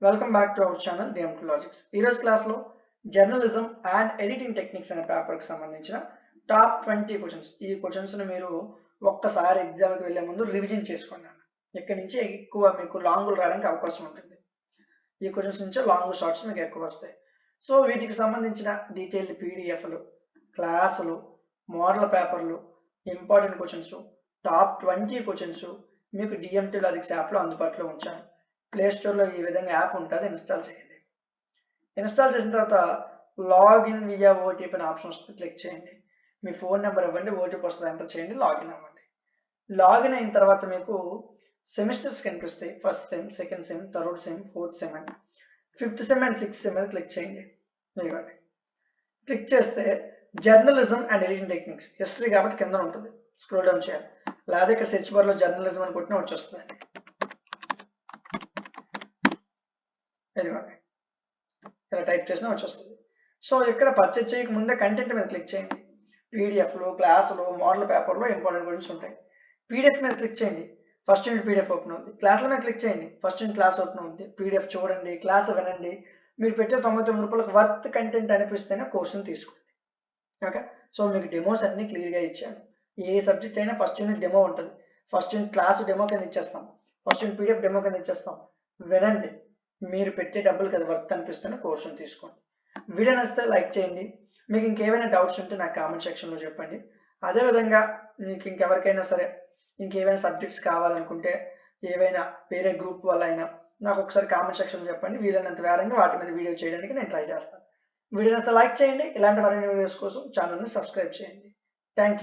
Welcome back to our channel DMT logics. ఈరోజు క్లాస్లో journalism and editing techniques అనే పేపర్కి సంబంధించిన టాప్ 20 క్వశ్చన్స్. ఈ క్వశ్చన్స్ని మీరు ఒక్కసారి ఎగ్జామ్కి వెళ్ళే ముందు రివిజన్ చేసుకున్నాను. ఇక్కడి నుంచి ఎక్కువ మీకు లాంగులు రావడానికి అవకాశం ఉంటుంది. ఈ క్వశ్చన్స్ నుంచే లాంగ్ షార్ట్స్ మీకు ఎక్కువ వస్తాయి. సో వీటికి సంబంధించిన డీటెయిల్డ్ పీడిఎఫ్లు, క్లాసులు, మోడల్ పేపర్లు, ఇంపార్టెంట్ క్వశ్చన్స్, టాప్ 20 క్వశ్చన్స్ మీకు డిఎంటీ లాజిక్స్ యాప్లో అందుబాటులో ఉంచాను. ప్లే స్టోర్లో ఈ విధంగా యాప్ ఉంటుంది, ఇన్స్టాల్ చేయండి. ఇన్స్టాల్ చేసిన తర్వాత లాగిన్ వియా ఓటీపీ అనే ఆప్షన్ వస్తుంది, క్లిక్ చేయండి. మీ ఫోన్ నెంబర్ ఇవ్వండి, ఓటీపీ వస్తుంది, ఎంటర్ చేయండి, లాగిన్ అవ్వండి. లాగిన్ అయిన తర్వాత మీకు సెమిస్టర్స్ కనిపిస్తాయి. First sem, second sem, third sem, fourth sem అని. Fifth sem and sixth sem అని క్లిక్ చేయండి. ఇవ్వండి. క్లిక్ చేస్తే journalism and editing techniques history కాబట్టి కింద ఉంటుంది, స్క్రోల్ డౌన్ చేయాలి. లేదా ఇక్కడ సెర్చ్ బార్లో జర్నలిజం అని కొట్టినా వచ్చేస్తుందండి. ఇదిగోండి, ఇలా టైప్ చేసినా వచ్చేస్తుంది. సో ఇక్కడ పర్చేజ్ చేయక ముందే కంటెంట్ మీద క్లిక్ చేయండి. పీడిఎఫ్లు, క్లాసులు, మోడల్ పేపర్లో ఇంపార్టెంట్ క్వశ్చన్స్ ఉంటాయి. పీడిఎఫ్ మీద క్లిక్ చేయండి, ఫస్ట్ యూనిట్ పీడిఎఫ్ ఓపెన్ అవుతుంది. క్లాసుల మీద క్లిక్ చేయండి, ఫస్ట్ యూనిట్ క్లాస్ ఓపెన్ అవుతుంది. పీడిఎఫ్ చూడండి, క్లాస్ వినండి. మీరు పెట్టే 99 రూపాయలకు వర్త్ కంటెంట్ అనిపిస్తేనే కోర్సును తీసుకోండి. ఓకే, సో మీకు డెమోస్ అన్ని క్లియర్గా ఇచ్చాను. ఏ సబ్జెక్ట్ అయినా ఫస్ట్ యూనిట్ డెమో ఉంటుంది. ఫస్ట్ యూనిట్ క్లాస్ డెమో కింద ఇచ్చేస్తాం, ఫస్ట్ యూనిట్ పీడిఎఫ్ డెమో కింద ఇచ్చేస్తాం. వినండి, మీరు పెట్టే డబ్బులు కదా వర్త్ అనిపిస్తేనే కోర్సును తీసుకోండి. వీడియో నచ్చితే లైక్ చేయండి. మీకు ఇంకేమైనా డౌట్స్ ఉంటే నాకు కామెంట్ సెక్షన్లో చెప్పండి. అదేవిధంగా మీకు ఇంకెవరికైనా సరే ఇంకేమైనా సబ్జెక్ట్స్ కావాలనుకుంటే, ఏవైనా వేరే గ్రూప్ వల్ల అయినా నాకు ఒకసారి కామెంట్ సెక్షన్లో చెప్పండి. వీలైనంత వేరంగా వాటి మీద వీడియో చేయడానికి నేను ట్రై చేస్తాను. వీడియో నచ్చితే లైక్ చేయండి. ఇలాంటి మరిన్ని వీడియోస్ కోసం ఛానల్ని సబ్స్క్రైబ్ చేయండి. Thank you.